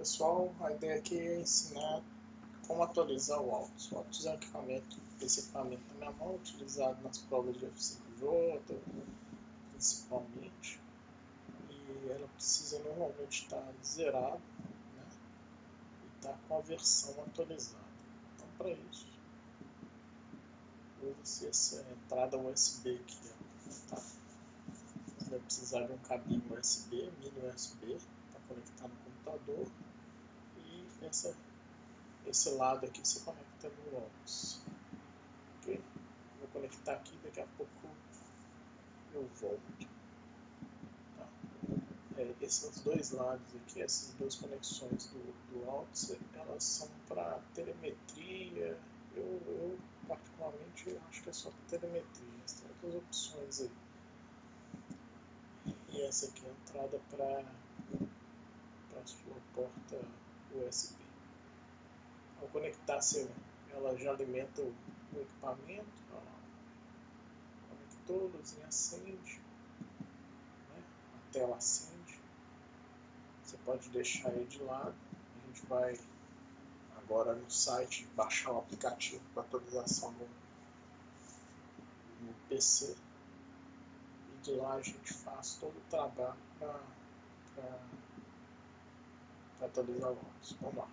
Pessoal, a ideia aqui é ensinar como atualizar o Altus. O Altus é um equipamento, esse equipamento na minha mão, utilizado nas provas de F5J, principalmente, e ela precisa normalmente estar zerada, né, e estar com a versão atualizada. Então, para isso, usa-se essa entrada USB aqui, tá? Você vai precisar de um cabinho USB, mini USB, para conectar no computador, e esse lado aqui você conecta no Altus. Ok? Vou conectar aqui, daqui a pouco eu volto. Tá? Esses dois lados aqui, essas duas conexões do Altus, elas são para telemetria. Eu particularmente acho que é só para telemetria. Tem outras opções aí. E essa aqui é a entrada para a sua porta USB. Ao conectar, ela já alimenta o equipamento. Conectou, a luzinha acende, né? A tela acende. Você pode deixar aí de lado. A gente vai agora no site baixar o aplicativo para atualização no PC. E de lá a gente faz todo o trabalho para atualizar o Altus. Vamos lá.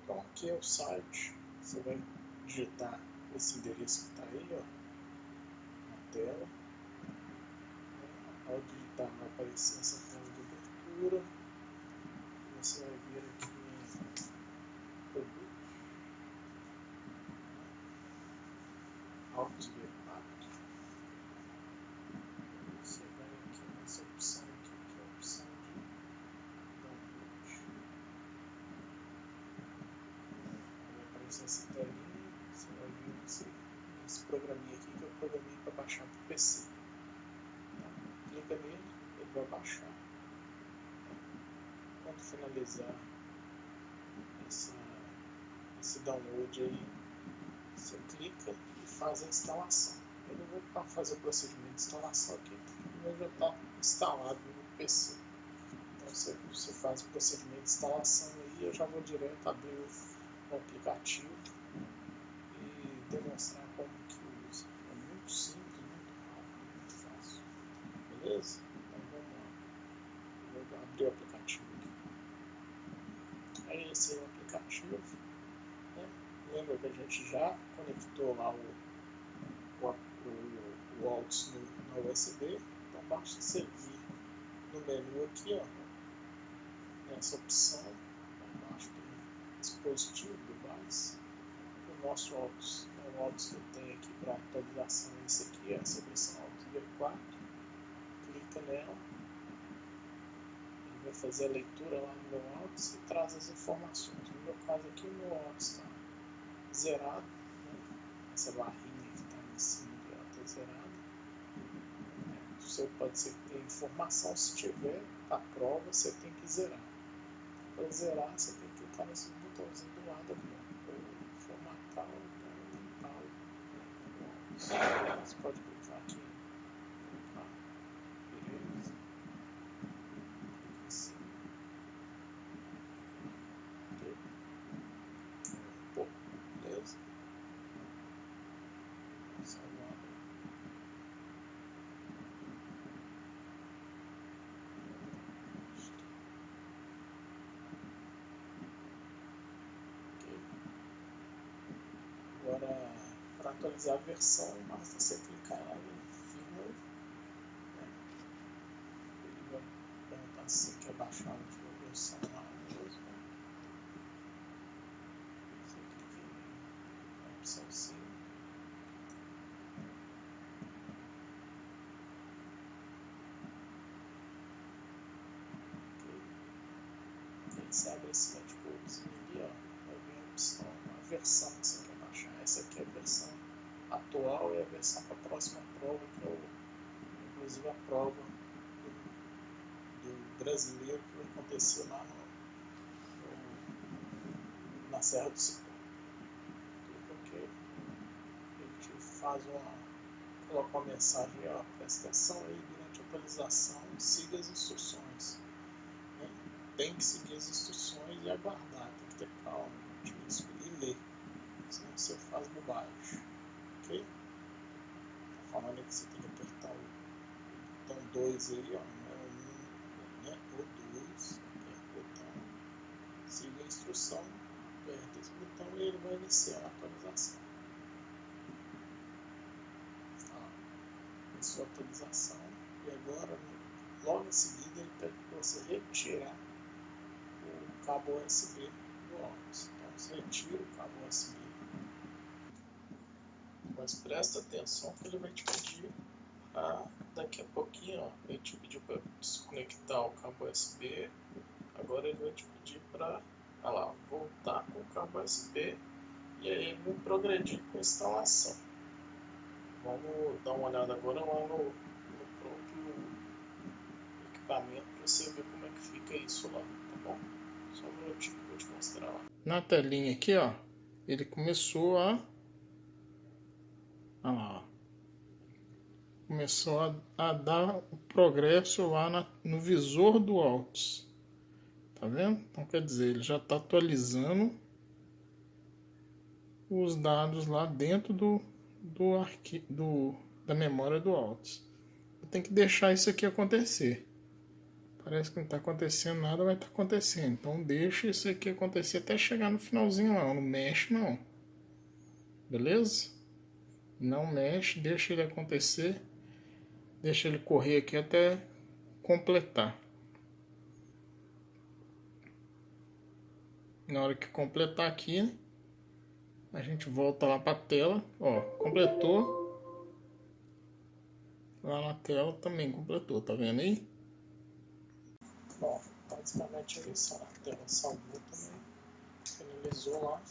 Então aqui é o site. Você vai digitar esse endereço que está aí, ó, na tela. Ao digitar vai aparecer essa tela de abertura. Você vai vir aqui em produtos, Altus V4. Você vai aqui nessa opção aqui, que é a opção de download. Vai aparecer essa telinha. Você vai vir esse programinha aqui, que é o programinha para baixar para o PC. Então, clica nele, ele vai baixar. Quando finalizar esse download aí, você clica e faz a instalação. Eu não vou fazer o procedimento de instalação aqui, porque o meu já está instalado no PC. Então você faz o procedimento de instalação aí, eu já vou direto abrir o aplicativo e demonstrar como que usa. É muito simples, muito rápido, muito fácil. Beleza? Então vamos lá. Eu vou abrir o aplicativo aqui. Aí esse é o aplicativo, né? Lembra que a gente já conectou lá o Altus na USB. Então basta você vir no menu aqui, ó, nessa opção, embaixo tem dispositivo, device. O nosso Altus, o Altus que eu tenho aqui para atualização é esse aqui, essa versão Altus V4. Clica nela. Vai fazer a leitura lá no meu Altus e traz as informações. No meu caso aqui, o meu Altus está zerado, né? Essa barrinha que está em cima dela está zerada. O seu pode ser que tenha informação, se tiver a prova, você tem que zerar. Para zerar, você tem que clicar nesse botãozinho do lado aqui, ou formatar ou limpar o Altus. Você pode clicar aqui em limpar, beleza? Beleza? Salvar. Ok. Agora, para atualizar a versão, basta você clicar lá em Firmware, né? Ele vai perguntar se você quer baixar a última versão lá mesmo. Você clica na opção sim. Aí você abre esse netbookzinho ali, ó, vai vir a opção, a versão que você quer baixar. Essa aqui é a versão atual e a versão para a próxima prova, que é inclusive a prova do brasileiro que vai acontecer lá na Serra do Cipó. Clica OK, ele te faz coloca uma mensagem, ó, presta atenção aí durante a atualização, siga as instruções, né? tem que seguir as instruções e aguardar, tem que ter calma, gente, e ler, senão você faz bobagem, ok? Tá falando que você tem que apertar o botão 2 aí, ó, não é o 1, né? O 2, aperta o botão, siga a instrução, aperta esse botão e ele vai iniciar a atualização. Tá? Iniciou a atualização e agora, logo em seguida, ele pede para você retirar o cabo USB do óculos. Então você retira o cabo USB, mas presta atenção que ele vai te pedir daqui a pouquinho, ó, ele te pediu para desconectar o cabo USB, agora ele vai te pedir para voltar com o cabo USB e aí ele vai progredir com a instalação. Vamos dar uma olhada agora lá no próprio equipamento para você ver como é que fica isso lá, tá bom? Só um minutinho que eu vou te mostrar lá. Na telinha aqui, ó, ele começou a... Olha lá, ó. Começou a dar o progresso lá no visor do Altos. Tá vendo? Então quer dizer, ele já está atualizando os dados lá dentro da memória do Altos. Tem que deixar isso aqui acontecer. Parece que não está acontecendo nada, vai estar acontecendo. Então deixa isso aqui acontecer até chegar no finalzinho lá. Não mexe não. Beleza? Não mexe, deixa ele acontecer. Deixa ele correr aqui até completar. Na hora que completar aqui, a gente volta lá para a tela. Ó, completou. Lá na tela também completou, tá vendo aí? Bom, basicamente é isso. A tela salvou também. Finalizou lá.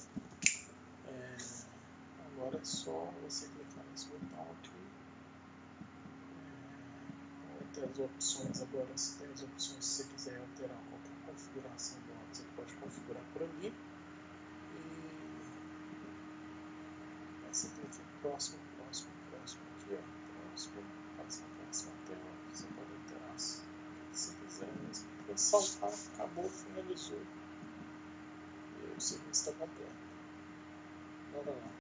Agora é só você clicar nesse botão aqui. Tem as opções agora, você tem as opções se você quiser alterar qualquer configuração do óculos, você pode configurar por ali. E aí você clica em próximo aqui, ó, próximo, faz a próxima tela, você pode alterar se você quiser, mas para saltar, acabou, finalizou e o serviço está completo. Bora lá.